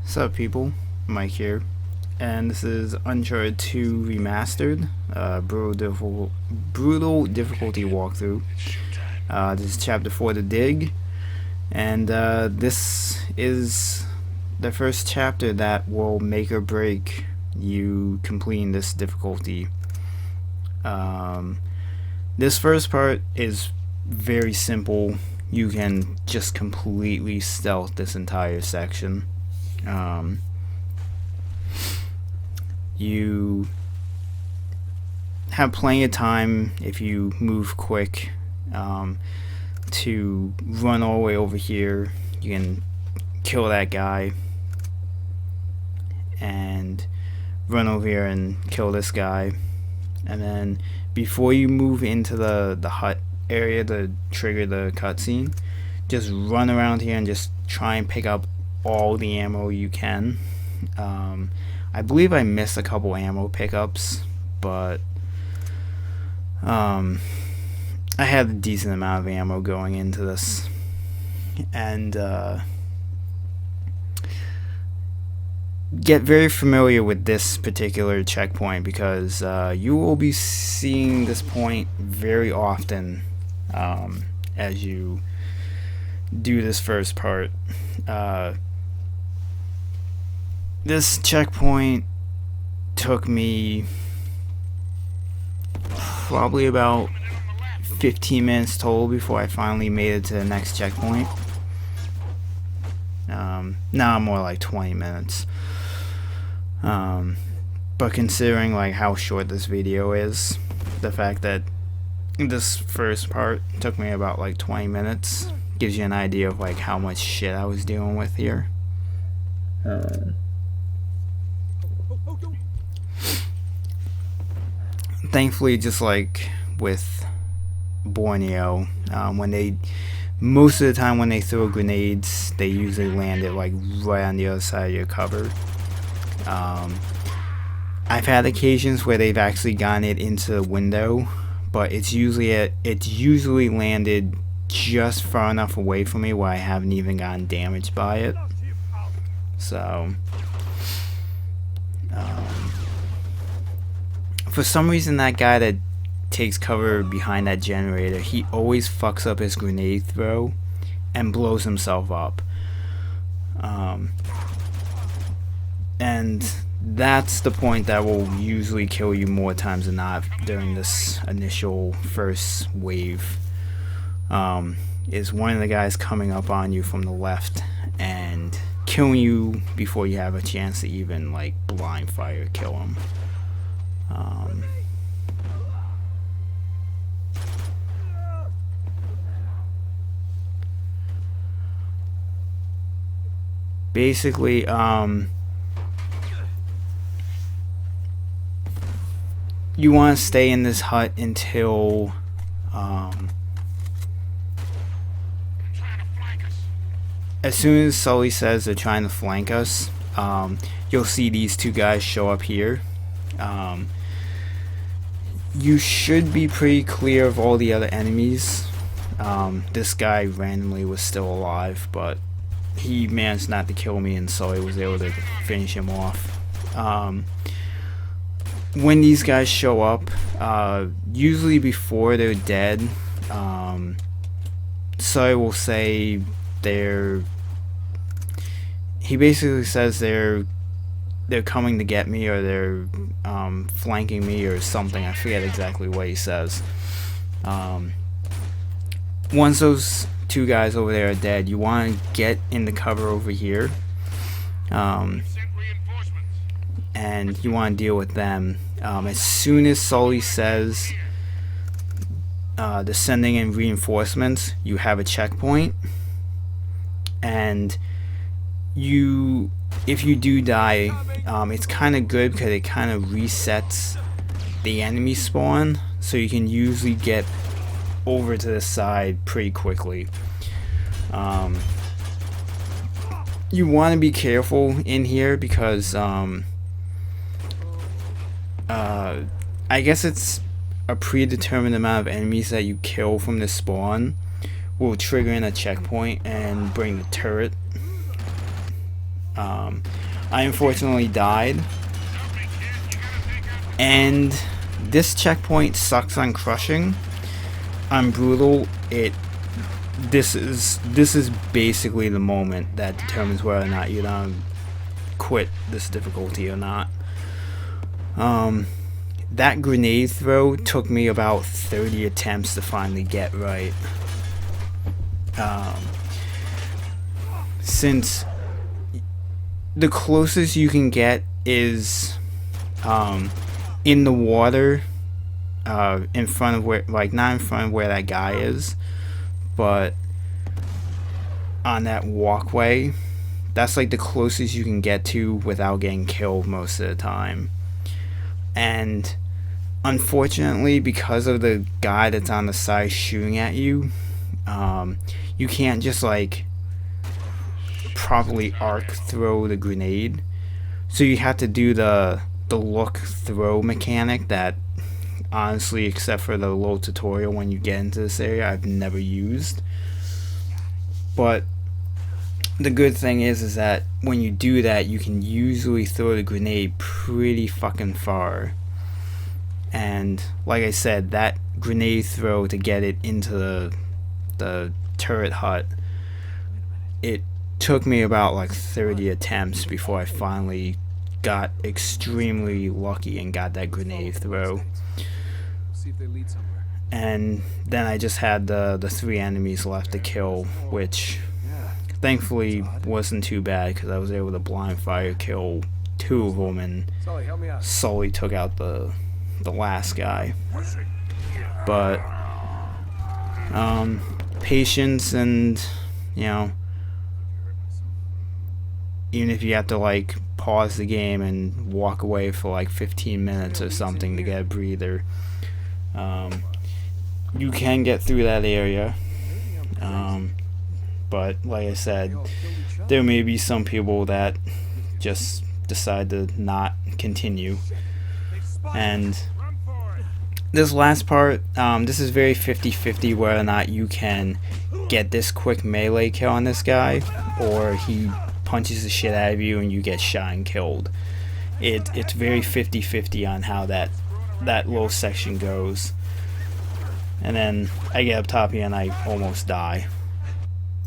What's up, people? Mike here, and this is Uncharted 2 Remastered, brutal difficulty walkthrough. This is Chapter 4, The Dig, and this is the first chapter that will make or break you completing this difficulty. This first part is very simple. You can just completely stealth this entire section. You have plenty of time if you move quick to run all the way over here. You can kill that guy and run over here and kill this guy, and then before you move into the hut area to trigger the cutscene, just run around here and just try and pick up all the ammo you can. I believe I missed a couple ammo pickups, but I had a decent amount of ammo going into this, and get very familiar with this particular checkpoint because you will be seeing this point very often as you do this first part. This checkpoint took me probably about 15 minutes total before I finally made it to the next checkpoint. Now more like 20 minutes. But considering like how short this video is, the fact that this first part took me about like 20 minutes gives you an idea of like how much shit I was dealing with here. Thankfully, just like with Borneo, most of the time when they throw grenades, they usually land it like right on the other side of your cover. I've had occasions where they've actually gotten it into the window, but it's usually landed just far enough away from me where I haven't even gotten damaged by it. So for some reason, that guy that takes cover behind that generator, he always fucks up his grenade throw and blows himself up. And that's the point that will usually kill you more times than not during this initial first wave. Is one of the guys coming up on you from the left and killing you before you have a chance to even like blind fire kill him. Basically, you want to stay in this hut until as soon as Sully says they're trying to flank us, you'll see these two guys show up here. You should be pretty clear of all the other enemies. This guy randomly was still alive, but he managed not to kill me, and Sully was able to finish him off. When these guys show up, usually before they're dead, Sully will say he basically says they're coming to get me, or they're flanking me or something. I forget exactly what he says. Once those two guys over there are dead, you want to get in the cover over here, and you want to deal with them. As soon as Sully says they're sending in reinforcements, you have a checkpoint, and if you do die, it's kind of good because it kind of resets the enemy spawn, so you can usually get over to the side pretty quickly. You want to be careful in here because I guess it's a predetermined amount of enemies that you kill from the spawn will trigger in a checkpoint and bring the turret I unfortunately died, and this checkpoint sucks on crushing. On brutal, this is basically the moment that determines whether or not you're gonna quit this difficulty or not. That grenade throw took me about 30 attempts to finally get right. Since the closest you can get is in the water, in front of where, like, not in front of where that guy is, but on that walkway. That's like the closest you can get to without getting killed most of the time. And unfortunately, because of the guy that's on the side shooting at you, you can't just like properly arc throw the grenade. So you have to do the look throw mechanic that, honestly, except for the little tutorial when you get into this area, I've never used. But the good thing is that when you do that, you can usually throw the grenade pretty fucking far. And like I said, that grenade throw to get it into the turret hut, it took me about like 30 attempts before I finally got extremely lucky and got that grenade throw. And then I just had the 3 enemies left to kill, which thankfully wasn't too bad because I was able to blind fire kill 2 of them, and Sully took out the last guy. But patience, and even if you have to like pause the game and walk away for like 15 minutes or something to get a breather, you can get through that area. But like I said, there may be some people that just decide to not continue. And this last part, this is very 50-50 whether or not you can get this quick melee kill on this guy, or he punches the shit out of you and you get shot and killed. It's very 50-50 on how that little section goes. And then I get up top here and I almost die.